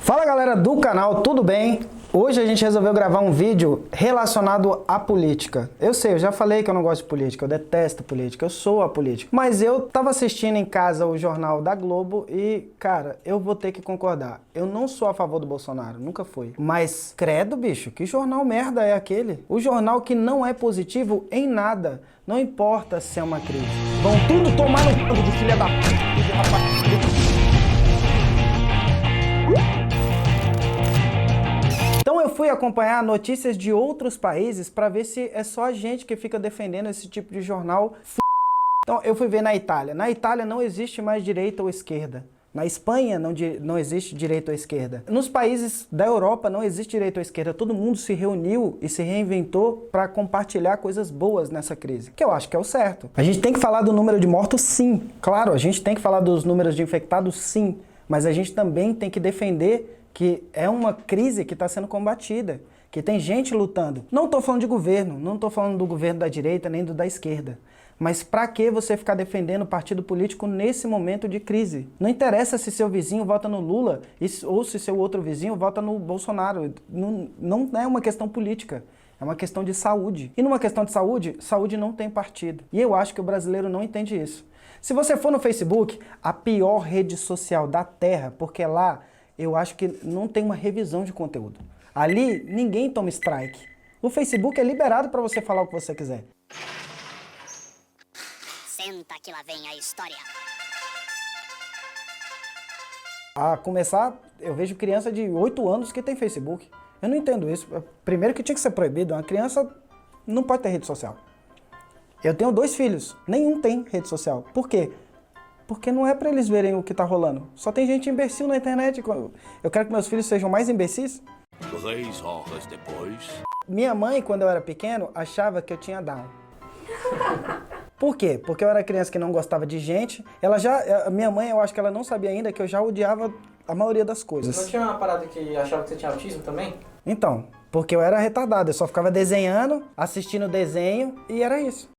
Fala galera do canal, tudo bem? Hoje a gente resolveu gravar um vídeo relacionado à política. Eu sei, eu já falei que eu não gosto de política, eu detesto política, eu sou a política. Mas eu tava assistindo em casa o Jornal da Globo e, cara, eu vou ter que concordar. Eu não sou a favor do Bolsonaro, nunca fui. Mas, credo, bicho, que jornal merda é aquele? O jornal que não é positivo em nada, não importa se é uma crise. Vão tudo tomar no c... de filha da p... Então eu fui acompanhar notícias de outros países para ver se é só a gente que fica defendendo esse tipo de jornal. Então eu fui ver na Itália. Na Itália não existe mais direita ou esquerda. Na Espanha não existe direita ou esquerda. Nos países da Europa não existe direita ou esquerda. Todo mundo se reuniu e se reinventou para compartilhar coisas boas nessa crise. Que eu acho que é o certo. A gente tem que falar do número de mortos, sim. Claro, a gente tem que falar dos números de infectados, sim. Mas a gente também tem que defender que é uma crise que está sendo combatida, que tem gente lutando. Não estou falando de governo, não estou falando do governo da direita nem do da esquerda. Mas para que você ficar defendendo partido político nesse momento de crise? Não interessa se seu vizinho vota no Lula ou se seu outro vizinho vota no Bolsonaro. Não é uma questão política, é uma questão de saúde. E numa questão de saúde, saúde não tem partido. E eu acho que o brasileiro não entende isso. Se você for no Facebook, a pior rede social da Terra, porque lá eu acho que não tem uma revisão de conteúdo. Ali, ninguém toma strike. O Facebook é liberado para você falar o que você quiser. Senta que lá vem a história. A começar, eu vejo criança de 8 anos que tem Facebook. Eu não entendo isso. Primeiro que tinha que ser proibido. Uma criança não pode ter rede social. Eu tenho 2 filhos. Nenhum tem rede social. Por quê? Porque não é pra eles verem o que tá rolando. Só tem gente imbecil na internet. Eu quero que meus filhos sejam mais imbecis. 3 horas depois... Minha mãe, quando eu era pequeno, achava que eu tinha Down. Por quê? Porque eu era criança que não gostava de gente. Minha mãe, eu acho que ela não sabia ainda que eu já odiava a maioria das coisas. Não tinha uma parada que achava que você tinha autismo também? Então, porque eu era retardado. Eu só ficava desenhando, assistindo desenho e era isso.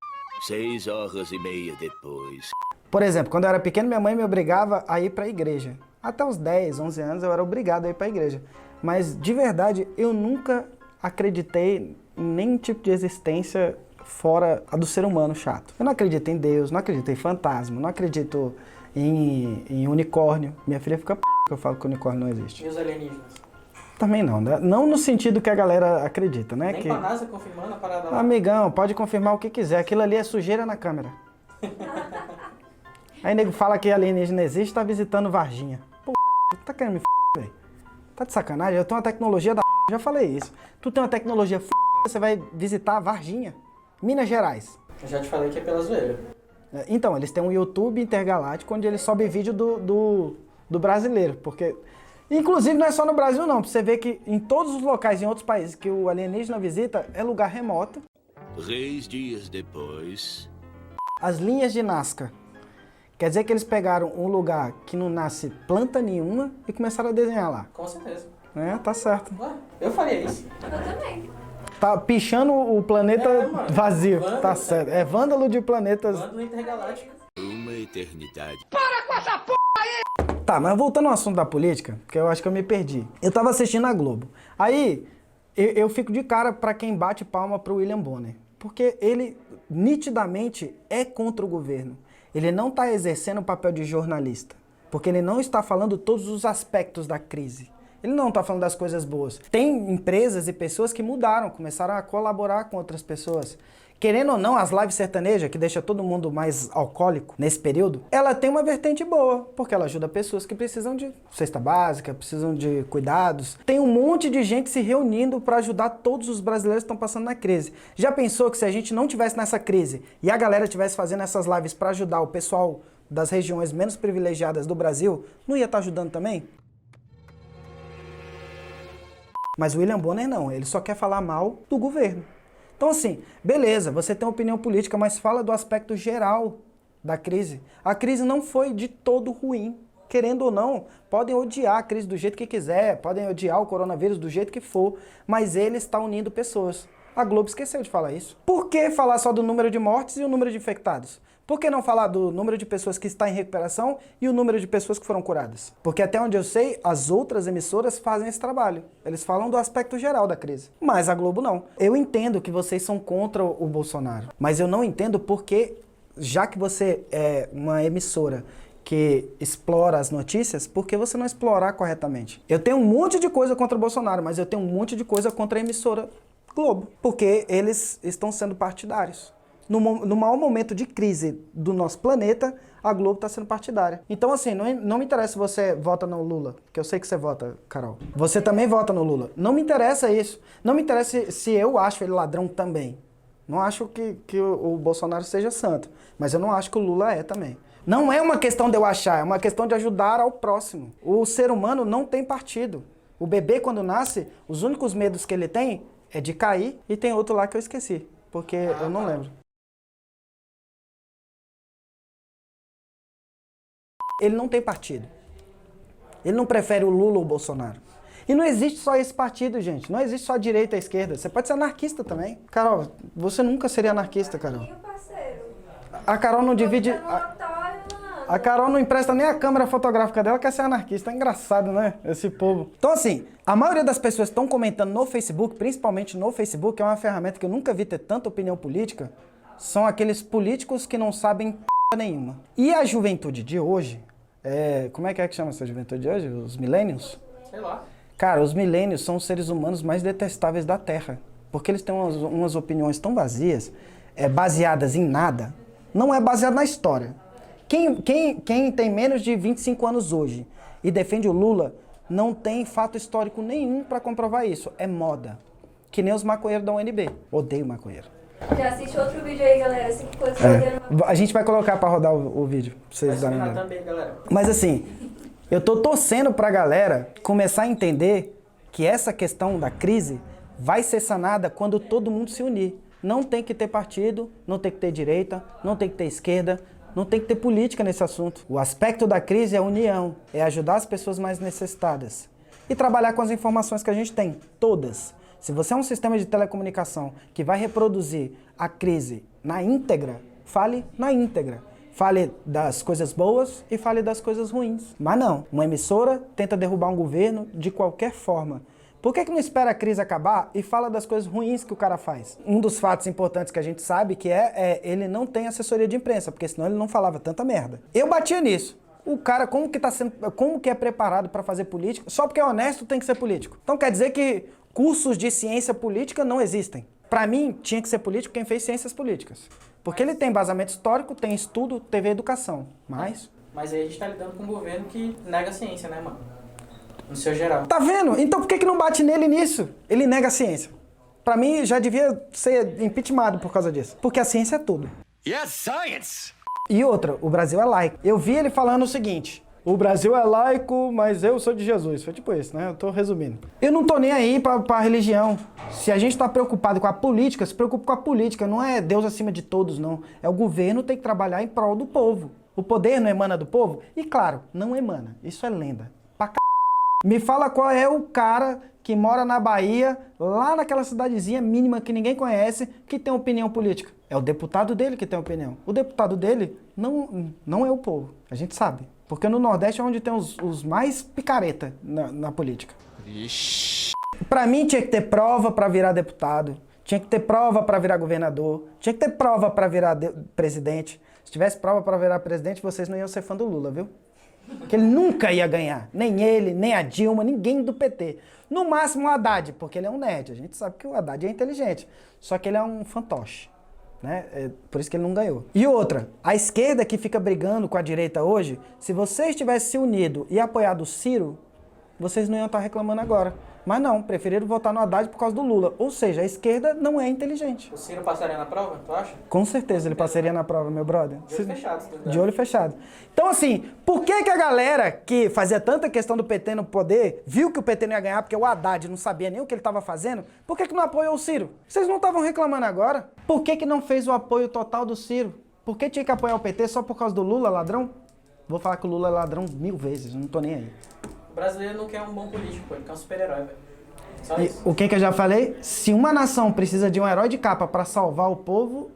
6 horas e meia depois... Por exemplo, quando eu era pequeno, minha mãe me obrigava a ir para a igreja. Até os 10, 11 anos eu era obrigado a ir para a igreja. Mas, de verdade, eu nunca acreditei em nenhum tipo de existência fora a do ser humano chato. Eu não acredito em Deus, não acredito em fantasma, não acredito em unicórnio. Minha filha fica p*** que eu falo que unicórnio não existe. E os alienígenas? Também não, né? Não no sentido que a galera acredita, né? Nem que... com a NASA confirmando a parada lá? Amigão, pode confirmar o que quiser. Aquilo ali é sujeira na câmera. Aí nego fala que alienígena existe, tá visitando Varginha. Pô, tá querendo me f***, velho? Tá de sacanagem? Eu tenho uma tecnologia da f***, já falei isso. Tu tem uma tecnologia f***, você vai visitar Varginha, Minas Gerais. Eu já te falei que é pela zoeira. Então, eles têm um YouTube intergaláctico onde eles sobem vídeo do brasileiro, porque... Inclusive não é só no Brasil não, pra você ver que em todos os locais, em outros países que o alienígena visita, é lugar remoto. 3 dias depois... As linhas de Nazca. Quer dizer que eles pegaram um lugar que não nasce planta nenhuma e começaram a desenhar lá. Com certeza. É, tá certo. Ué, eu faria isso. Eu também. Tá pichando o planeta mano. vazio. Vândalo, Tá certo. É vândalo de planetas. Bando intergaláctico. Uma eternidade. Tá, mas voltando ao assunto da política, porque eu acho que eu me perdi. Eu tava assistindo a Globo. Aí, eu fico de cara pra quem bate palma pro William Bonner. Porque ele, nitidamente, é contra o governo. Ele não está exercendo o papel de jornalista, porque ele não está falando todos os aspectos da crise. Ele não está falando das coisas boas. Tem empresas e pessoas que mudaram, começaram a colaborar com outras pessoas. Querendo ou não, as lives sertanejas, que deixa todo mundo mais alcoólico nesse período, ela tem uma vertente boa, porque ela ajuda pessoas que precisam de cesta básica, precisam de cuidados. Tem um monte de gente se reunindo para ajudar todos os brasileiros que estão passando na crise. Já pensou que se a gente não tivesse nessa crise e a galera estivesse fazendo essas lives para ajudar o pessoal das regiões menos privilegiadas do Brasil, não ia estar ajudando também? Mas o William Bonner não, ele só quer falar mal do governo. Então assim, beleza, você tem opinião política, mas fala do aspecto geral da crise. A crise não foi de todo ruim. Querendo ou não, podem odiar a crise do jeito que quiser, podem odiar o coronavírus do jeito que for, mas ele está unindo pessoas. A Globo esqueceu de falar isso. Por que falar só do número de mortes e o número de infectados? Por que não falar do número de pessoas que estão em recuperação e o número de pessoas que foram curadas? Porque até onde eu sei, as outras emissoras fazem esse trabalho. Eles falam do aspecto geral da crise. Mas a Globo não. Eu entendo que vocês são contra o Bolsonaro, mas eu não entendo porque, já que você é uma emissora que explora as notícias, por que você não explorar corretamente? Eu tenho um monte de coisa contra o Bolsonaro, mas eu tenho um monte de coisa contra a emissora Globo, porque eles estão sendo partidários. No maior momento de crise do nosso planeta, a Globo está sendo partidária. Então, assim, não me interessa se você vota no Lula, que eu sei que você vota, Carol. Você também vota no Lula. Não me interessa isso. Não me interessa se eu acho ele ladrão também. Não acho que o Bolsonaro seja santo, mas eu não acho que o Lula é também. Não é uma questão de eu achar, é uma questão de ajudar ao próximo. O ser humano não tem partido. O bebê, quando nasce, os únicos medos que ele tem é de cair, e tem outro lá que eu esqueci, porque eu não lembro. Ele não tem partido. Ele não prefere o Lula ou o Bolsonaro. E não existe só esse partido, gente. Não existe só a direita e a esquerda. Você pode ser anarquista também. Carol, você nunca seria anarquista, Carol. A Carol não divide... A Carol não empresta nem a câmera fotográfica dela, quer ser anarquista. É engraçado, né? Esse povo. Então, assim, a maioria das pessoas que estão comentando no Facebook, principalmente no Facebook, é uma ferramenta que eu nunca vi ter tanta opinião política, são aqueles políticos que não sabem p*** nenhuma. E a juventude de hoje, como é que chama essa juventude de hoje? Os millennials? Sei lá. Cara, os millennials são os seres humanos mais detestáveis da Terra. Porque eles têm umas opiniões tão vazias, baseadas em nada. Não é baseado na história. Quem tem menos de 25 anos hoje e defende o Lula, não tem fato histórico nenhum para comprovar isso. É moda. Que nem os maconheiros da UNB. Odeio maconheiro. Já assiste outro vídeo aí, galera. 5 coisas fazendo... A gente vai colocar para rodar o vídeo. Pra vocês darem uma olhada. Também, galera. Mas assim, eu tô torcendo pra galera começar a entender que essa questão da crise vai ser sanada quando todo mundo se unir. Não tem que ter partido, não tem que ter direita, não tem que ter esquerda, não tem que ter política nesse assunto. O aspecto da crise é a união, é ajudar as pessoas mais necessitadas. E trabalhar com as informações que a gente tem, todas. Se você é um sistema de telecomunicação que vai reproduzir a crise na íntegra, fale na íntegra. Fale das coisas boas e fale das coisas ruins. Mas não, uma emissora tenta derrubar um governo de qualquer forma. Por que não espera a crise acabar e fala das coisas ruins que o cara faz? Um dos fatos importantes que a gente sabe que ele não tem assessoria de imprensa, porque senão ele não falava tanta merda. Eu batia nisso. O cara, como que é preparado para fazer política? Só porque é honesto tem que ser político. Então quer dizer que cursos de ciência política não existem. Para mim, tinha que ser político quem fez ciências políticas. Porque ele tem embasamento histórico, tem estudo, teve educação. Mas aí a gente tá lidando com um governo que nega a ciência, né, mano? No seu geral. Tá vendo? Então por que não bate nele nisso? Ele nega a ciência. Pra mim, já devia ser impeachmentado por causa disso. Porque a ciência é tudo. Yes, science! E outra, o Brasil é laico. Eu vi ele falando o seguinte: o Brasil é laico, mas eu sou de Jesus. Foi tipo isso, né? Eu tô resumindo. Eu não tô nem aí pra religião. Se a gente tá preocupado com a política, se preocupa com a política. Não é Deus acima de todos, não. É o governo tem que trabalhar em prol do povo. O poder não emana do povo? E claro, não emana. Isso é lenda. Me fala qual é o cara que mora na Bahia, lá naquela cidadezinha mínima que ninguém conhece, que tem opinião política. É o deputado dele que tem opinião. O deputado dele não é o povo. A gente sabe. Porque no Nordeste é onde tem os mais picareta na política. Ixi. Pra mim tinha que ter prova pra virar deputado. Tinha que ter prova pra virar governador. Tinha que ter prova pra virar presidente. Se tivesse prova pra virar presidente, vocês não iam ser fã do Lula, viu? Que ele nunca ia ganhar. Nem ele, nem a Dilma, ninguém do PT. No máximo o Haddad, porque ele é um nerd. A gente sabe que o Haddad é inteligente. Só que ele é um fantoche. Né? Por isso que ele não ganhou. E outra, a esquerda que fica brigando com a direita hoje, se vocês tivessem se unido e apoiado o Ciro, vocês não iam estar reclamando agora. Mas não, preferiram votar no Haddad por causa do Lula. Ou seja, a esquerda não é inteligente. O Ciro passaria na prova, tu acha? Com certeza ele passaria na prova, meu brother. De olho fechado. De olho fechado. Então assim, por que a galera que fazia tanta questão do PT no poder, viu que o PT não ia ganhar porque o Haddad não sabia nem o que ele estava fazendo, por que não apoiou o Ciro? Vocês não estavam reclamando agora? Por que não fez o apoio total do Ciro? Por que tinha que apoiar o PT só por causa do Lula, ladrão? Vou falar que o Lula é ladrão 1000 vezes, não tô nem aí. O brasileiro não quer um bom político, ele quer um super-herói, velho. Só E isso. o que eu já falei? Se uma nação precisa de um herói de capa para salvar o povo,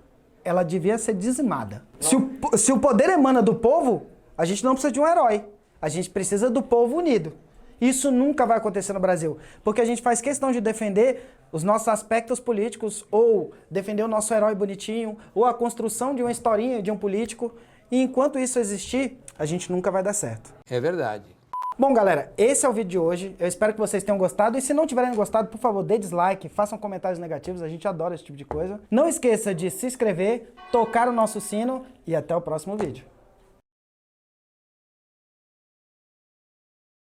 ela devia ser dizimada. Se o poder emana do povo, a gente não precisa de um herói. A gente precisa do povo unido. Isso nunca vai acontecer no Brasil, porque a gente faz questão de defender os nossos aspectos políticos, ou defender o nosso herói bonitinho, ou a construção de uma historinha de um político. E enquanto isso existir, a gente nunca vai dar certo. É verdade. Bom, galera, esse é o vídeo de hoje. Eu espero que vocês tenham gostado. E se não tiverem gostado, por favor, dê dislike, façam comentários negativos. A gente adora esse tipo de coisa. Não esqueça de se inscrever, tocar o nosso sino e até o próximo vídeo.